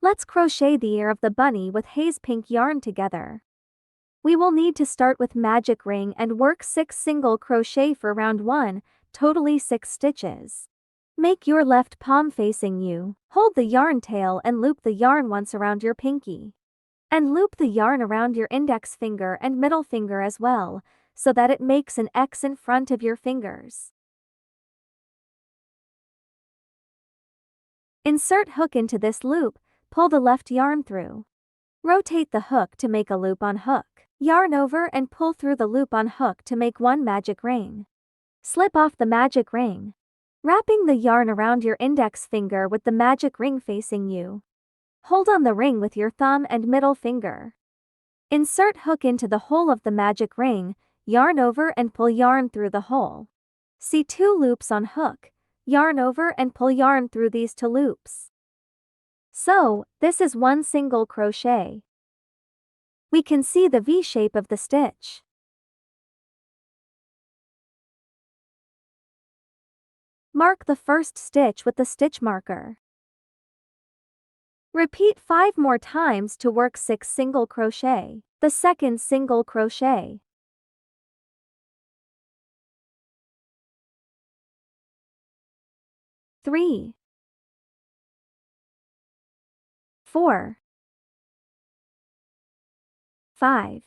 Let's crochet the ear of the bunny with haze pink yarn together. We will need to start with magic ring and work 6 single crochet for round 1, totally 6 stitches. Make your left palm facing you, hold the yarn tail and loop the yarn once around your pinky. And loop the yarn around your index finger and middle finger as well, so that it makes an X in front of your fingers. Insert hook into this loop, pull the left yarn through. Rotate the hook to make a loop on hook. Yarn over and pull through the loop on hook to make 1 magic ring. Slip off the magic ring, wrapping the yarn around your index finger with the magic ring facing you. Hold on the ring with your thumb and middle finger. Insert hook into the hole of the magic ring, yarn over and pull yarn through the hole. See 2 loops on hook, yarn over and pull yarn through these 2 loops. So, this is 1 single crochet. We can see the V shape of the stitch. Mark the first stitch with the stitch marker. Repeat 5 more times to work 6 single crochet. The second single crochet. 3, 4, 5,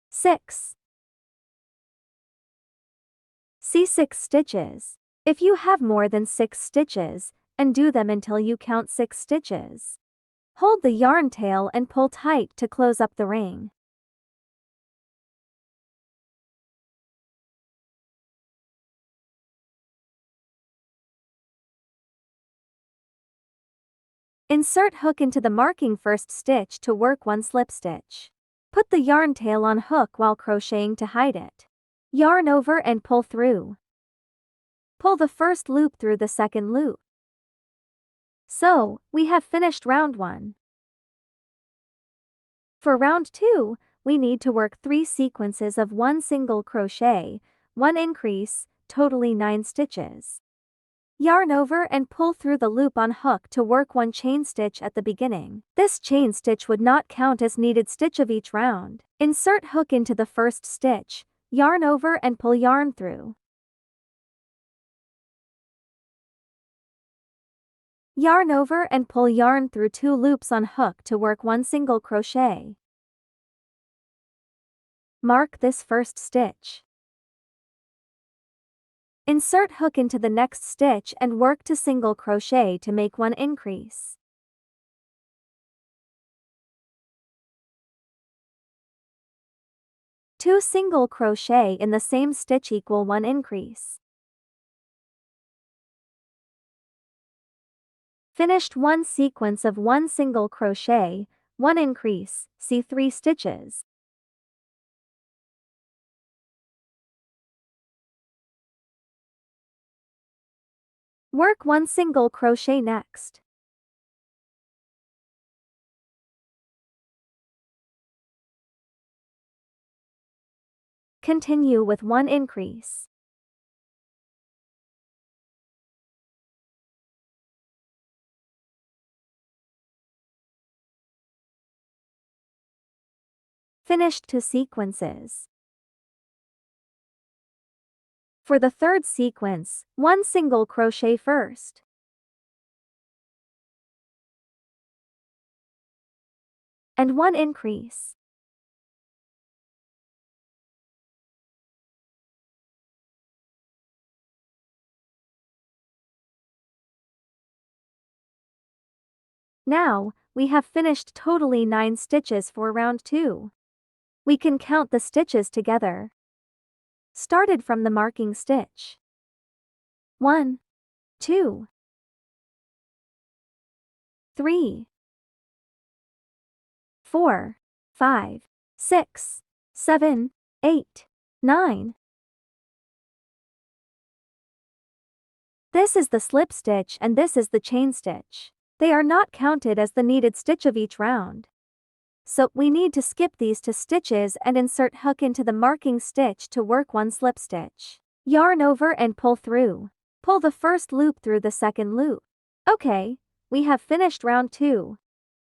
6. See 6 stitches. If you have more than 6 stitches, undo them until you count 6 stitches. Hold the yarn tail and pull tight to close up the ring. Insert hook into the marking first stitch to work 1 slip stitch. Put the yarn tail on hook while crocheting to hide it. Yarn over and pull through. Pull the first loop through the second loop. So, we have finished round 1. For round 2, we need to work 3 sequences of 1 single crochet, 1 increase, totally 9 stitches. Yarn over and pull through the loop on hook to work 1 chain stitch at the beginning. This chain stitch would not count as needed stitch of each round. Insert hook into the first stitch, yarn over and pull yarn through. Yarn over and pull yarn through 2 loops on hook to work 1 single crochet. Mark this first stitch. Insert hook into the next stitch and work to single crochet to make 1 increase. Two single crochet in the same stitch equal 1 increase. Finished 1 sequence of 1 single crochet, 1 increase, see 3 stitches. Work 1 single crochet next. Continue with 1 increase. Finished 2 sequences. For the third sequence, 1 single crochet first. And 1 increase. Now, we have finished totally 9 stitches for round 2. We can count the stitches together. Started from the marking stitch. 1, 2, 3, 4, 5, 6, 7, 8, 9. This is the slip stitch and this is the chain stitch. They are not counted as the needed stitch of each round. so we need to skip these 2 stitches and insert hook into the marking stitch to work 1 slip stitch. Yarn over and pull through. Pull the first loop through the second loop. Okay, we have finished round 2.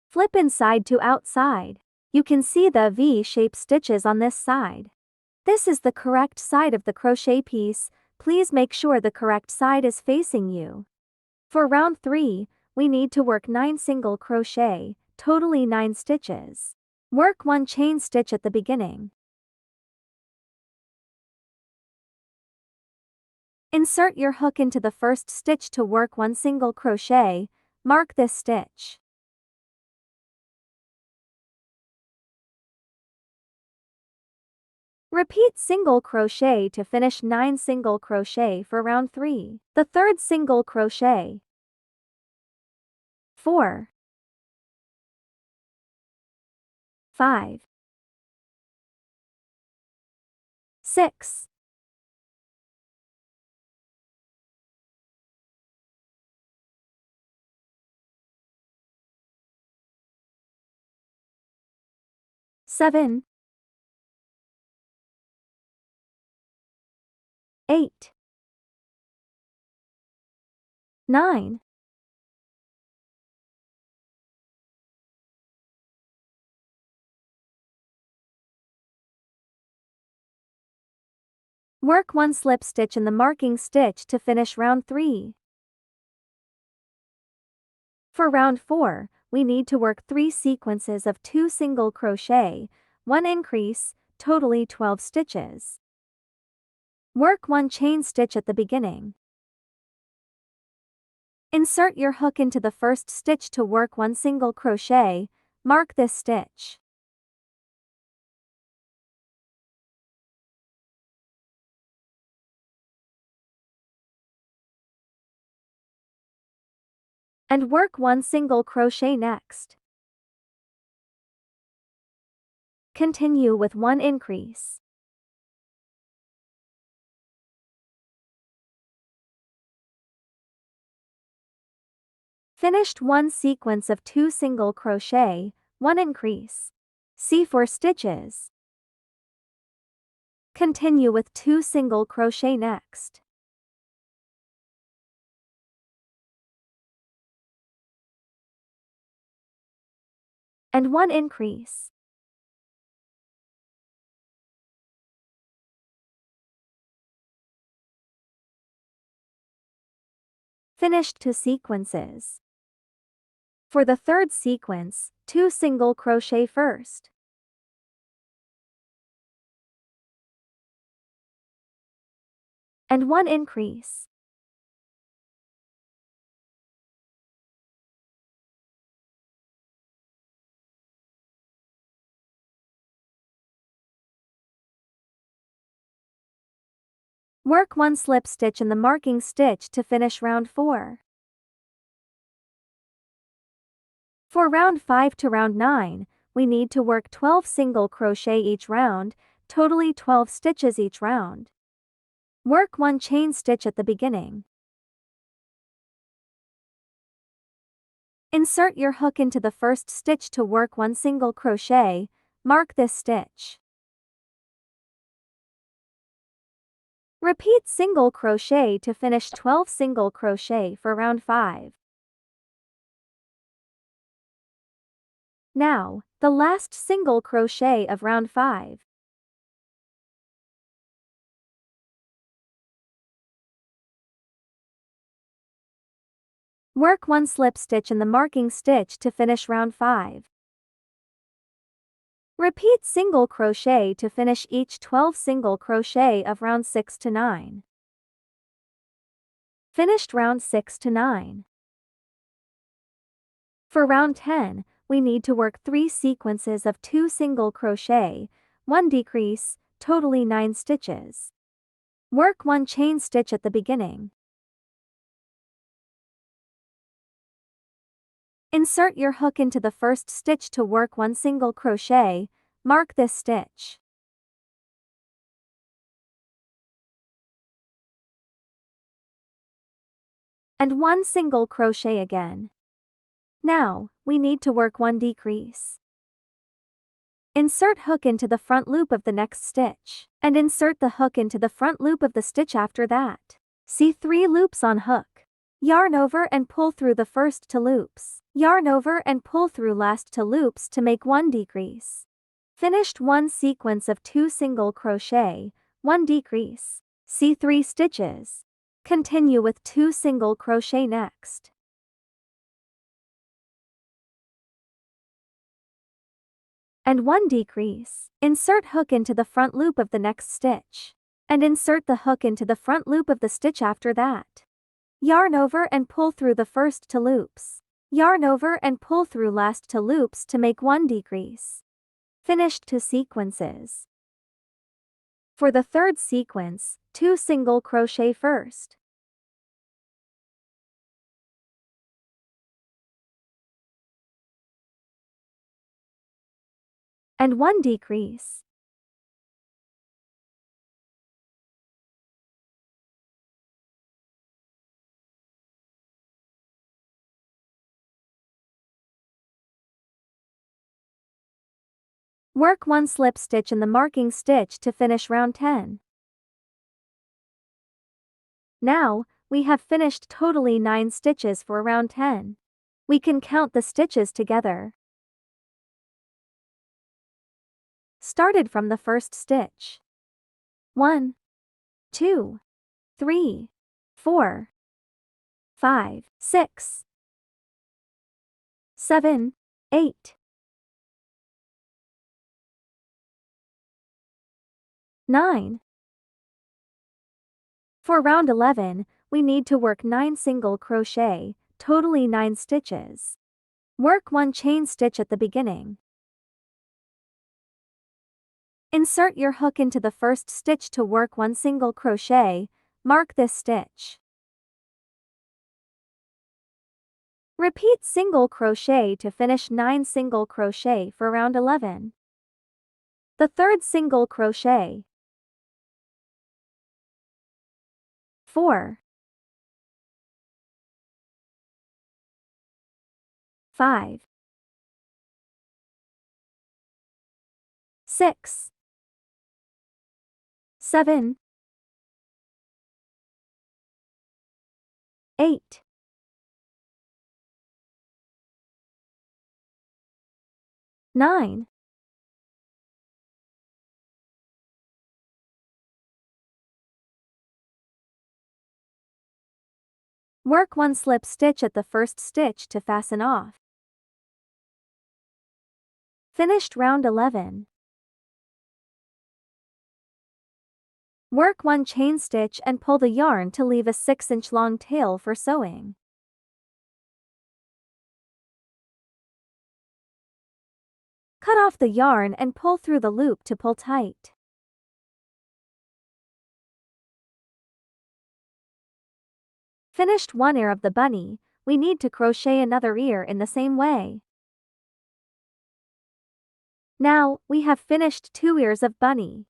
Flip inside to outside. You can see the V-shaped stitches on this side. This is the correct side of the crochet piece. Please make sure the correct side is facing you. For round 3, we need to work 9 single crochet, totally 9 stitches. Work 1 chain stitch at the beginning. Insert your hook into the first stitch to work 1 single crochet, mark this stitch. Repeat single crochet to finish 9 single crochet for round 3. The third single crochet. 4, 5, 6, 7, 8, 9, 1 slip stitch in the marking stitch to finish round 3. For round 4, we need to work 3 sequences of 2 single crochet, 1 increase, totally 12 stitches. Work 1 chain stitch at the beginning. Insert your hook into the first stitch to work 1 single crochet, mark this stitch. And work 1 single crochet next. Continue with 1 increase. Finished 1 sequence of 2 single crochet, 1 increase. See 4 stitches. Continue with 2 single crochet next. And 1 increase. Finished 2 sequences. For the third sequence, 2 single crochet first. And 1 increase. Work 1 slip stitch in the marking stitch to finish round 4. For round 5 to round 9, we need to work 12 single crochet each round, totally 12 stitches each round. Work 1 chain stitch at the beginning. Insert your hook into the first stitch to work 1 single crochet, mark this stitch. Repeat single crochet to finish 12 single crochet for round 5. Now, the last single crochet of round 5. Work 1 slip stitch in the marking stitch to finish round 5. Repeat single crochet to finish each 12 single crochet of round 6 to 9. Finished round 6 to 9. For round 10, we need to work 3 sequences of 2 single crochet, 1 decrease, totally 9 stitches. Work 1 chain stitch at the beginning. Insert your hook into the first stitch to work 1 single crochet, mark this stitch. And 1 single crochet again. Now, we need to work 1 decrease. Insert hook into the front loop of the next stitch, and insert the hook into the front loop of the stitch after that. See 3 loops on hook. Yarn over and pull through the first 2 loops. Yarn over and pull through last 2 loops to make 1 decrease. Finished 1 sequence of 2 single crochet, 1 decrease. See 3 stitches. Continue with 2 single crochet next. And 1 decrease. Insert hook into the front loop of the next stitch, and insert the hook into the front loop of the stitch after that. Yarn over and pull through the first 2 loops. Yarn over and pull through last 2 loops to make 1 decrease. Finished 2 sequences. For the third sequence, 2 single crochet first. And 1 decrease. Work 1 slip stitch in the marking stitch to finish round 10. Now, we have finished totally 9 stitches for round 10. We can count the stitches together. Started from the first stitch. 1, 2, 3, 4, 5, 6, 7, 8, 9. For round 11, we need to work 9 single crochet, totally 9 stitches. Work 1 chain stitch at the beginning. Insert your hook into the first stitch to work 1 single crochet, mark this stitch. Repeat single crochet to finish 9 single crochet for round 11. The third single crochet. 4, 5, 6, 7, 8, 9. Work 1 slip stitch at the first stitch to fasten off. Finished round 11. Work 1 chain stitch and pull the yarn to leave a 6-inch long tail for sewing. Cut off the yarn and pull through the loop to pull tight. Finished 1 ear of the bunny, we need to crochet another ear in the same way. Now, we have finished 2 ears of bunny.